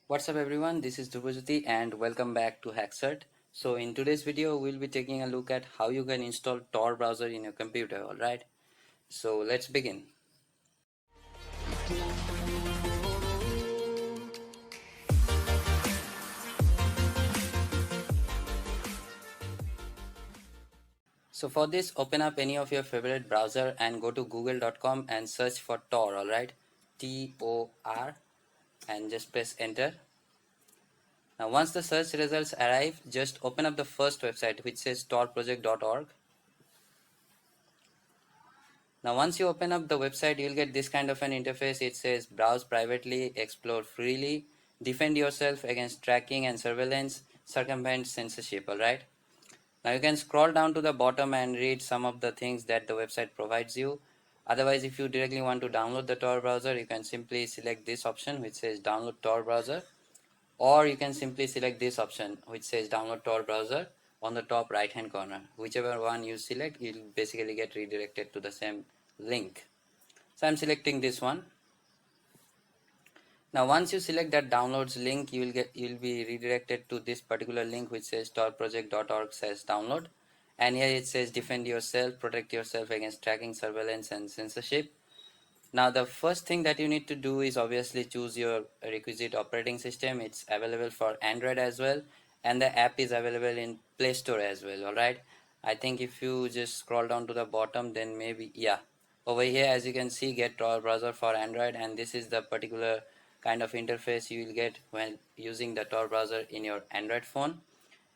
What's up everyone, this is Dhruvajuti and welcome back to HackCert. So in today's video, we'll be taking a look at how you can install TOR browser in your computer, alright? So let's begin. So for this, open up any of your favorite browser and go to google.com and search for TOR, alright? T-O-R and just press enter. Now once the search results arrive, just open up the first website which says torproject.org. Now once you open up the website, you'll get this kind of an interface. It says browse privately, explore freely, defend yourself against tracking and surveillance, circumvent censorship, alright? Now you can scroll down to the bottom and read some of the things that the website provides you. Otherwise, if you directly want to download the Tor browser, you can simply select this option which says download Tor browser, or you can simply select this option which says download Tor browser on the top right hand corner. Whichever one you select, you'll basically get redirected to the same link. So I'm selecting this one. Now once you select that downloads link, you'll be redirected to this particular link which says torproject.org/download, and here it says defend yourself, protect yourself against tracking, surveillance and censorship. Now the first thing that you need to do is obviously choose your requisite operating system. It's available for Android as well, and the app is available in Play Store as well, alright? I think if you just scroll down to the bottom, then maybe, yeah, over here as you can see, get Tor browser for Android, and this is the particular kind of interface you will get when using the Tor browser in your Android phone.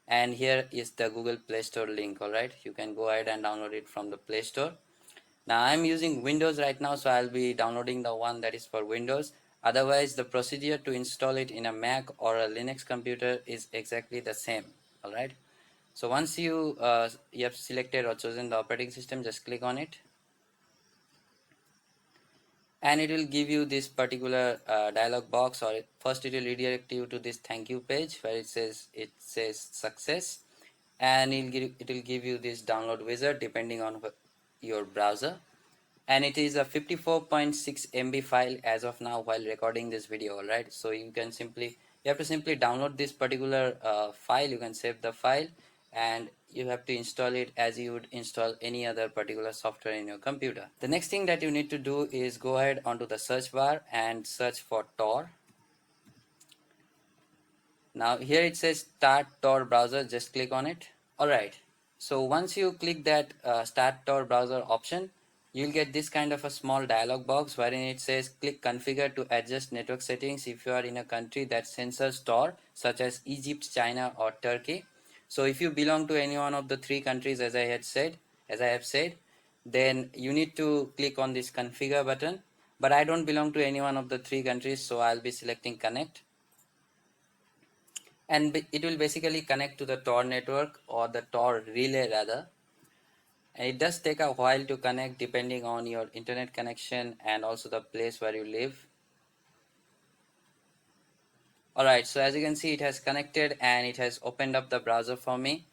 And here is the Google Play Store link, alright? You can go ahead and download it from the Play Store. Now I'm using Windows right now, so I'll be downloading the one that is for Windows. Otherwise, the procedure to install it in a Mac or a Linux computer is exactly the same, alright? So once you have selected or chosen the operating system, just click on it. And it will give you this particular dialog box, or first it will redirect you to this thank you page where it says success, and it will give you this download wizard depending on your browser, and it is a 54.6 MB file as of now while recording this video, alright? So you have to simply download this particular file. You can save the file and you have to install it as you would install any other particular software in your computer. The next thing that you need to do is go ahead onto the search bar and search for Tor. Now here it says start Tor browser, just click on it. Alright, so once you click that start Tor browser option, you'll get this kind of a small dialog box wherein it says click configure to adjust network settings if you are in a country that censors Tor, such as Egypt, China or Turkey. So if you belong to any one of the three countries as I have said, then you need to click on this configure button. But I don't belong to any one of the three countries, so I'll be selecting connect. And it will basically connect to the Tor network, or the Tor relay rather. And it does take a while to connect depending on your internet connection and also the place where you live. Alright, so as you can see, it has connected and it has opened up the browser for me.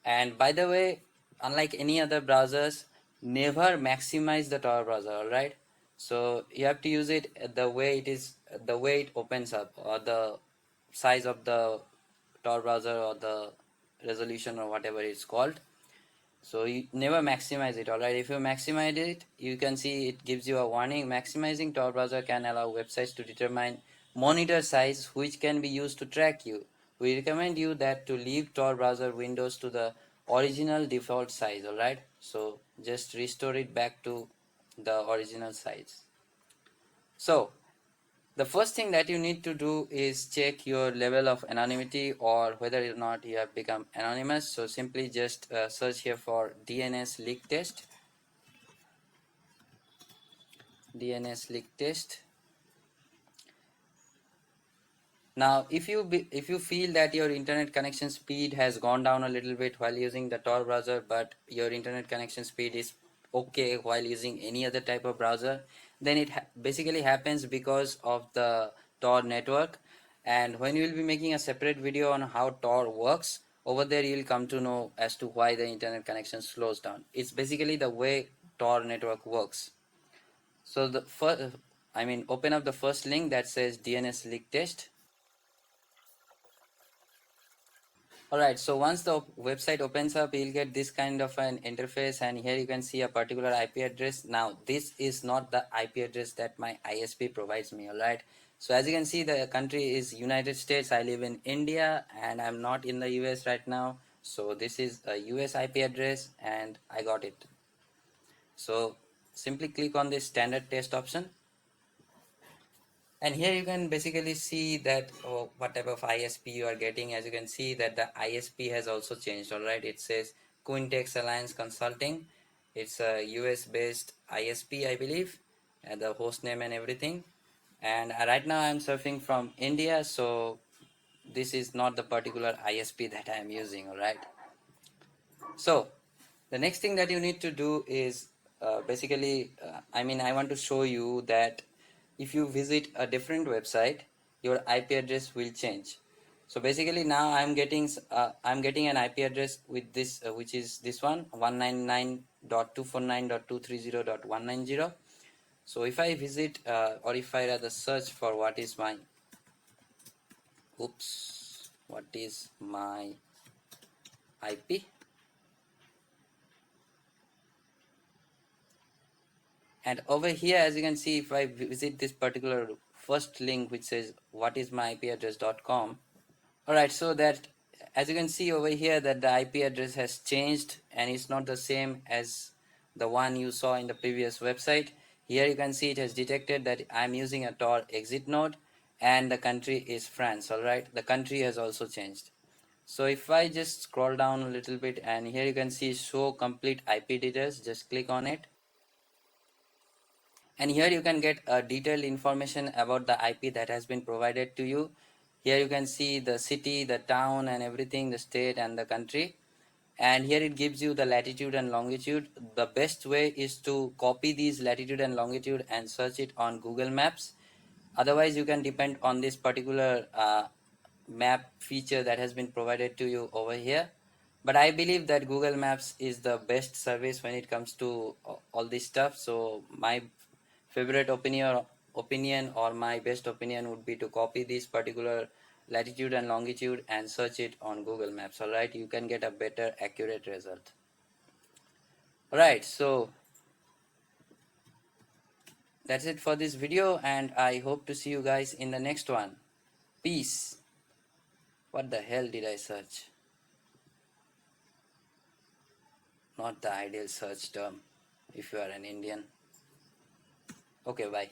And by the way, unlike any other browsers, never maximize the Tor browser, alright? So you have to use it the way it opens up, or the size of the Tor browser, or the resolution, or whatever it's called. So you never maximize it, alright? If you maximize it, you can see it gives you a warning. Maximizing Tor browser can allow websites to determine monitor size, which can be used to track you. We recommend you that to leave Tor browser windows to the original default size, alright? So just restore it back to the original size. So the first thing that you need to do is check your level of anonymity, or whether or not you have become anonymous. So simply just search here for DNS Leak Test. DNS Leak Test. Now if you feel that your internet connection speed has gone down a little bit while using the Tor browser, but your internet connection speed is okay while using any other type of browser, then it basically happens because of the Tor network. And when you will be making a separate video on how Tor works, over there you will come to know as to why the internet connection slows down. It's basically the way Tor network works. So the first, open up the first link that says DNS Leak Test. Alright, so once the website opens up, you'll get this kind of an interface, and here you can see a particular IP address. Now, this is not the IP address that my ISP provides me, alright? So as you can see, the country is United States. I live in India and I'm not in the US right now. So this is a US IP address and I got it. So simply click on this standard test option. And here you can basically see that what type of ISP you are getting. As you can see that the ISP has also changed. All right, it says Quintex Alliance Consulting. It's a US based ISP, I believe, and the host name and everything. And right now I'm surfing from India, so this is not the particular ISP that I am using. All right, so the next thing that you need to do is I want to show you that if you visit a different website, your IP address will change. So basically now I'm getting an IP address with this which is this one 199.249.230.190. So if I visit or if I rather search for what is my IP, and over here as you can see, if I visit this particular first link which says what is my IP address.com. Alright, so that as you can see over here that the IP address has changed and it's not the same as the one you saw in the previous website. Here you can see it has detected that I'm using a TOR exit node and the country is France. Alright, the country has also changed. So if I just scroll down a little bit, and here you can see show complete IP details, just click on it. And here you can get detailed information about the IP that has been provided to you. Here you can see the city, the town and everything, the state and the country. And here it gives you the latitude and longitude. The best way is to copy these latitude and longitude and search it on Google Maps. Otherwise you can depend on this particular map feature that has been provided to you over here. But I believe that Google Maps is the best service when it comes to all this stuff. So my favorite opinion or my best opinion would be to copy this particular latitude and longitude and search it on Google Maps. Alright, you can get a better accurate result. Alright, so that's it for this video, and I hope to see you guys in the next one. Peace. What the hell did I search? Not the ideal search term if you are an Indian. Okay, bye.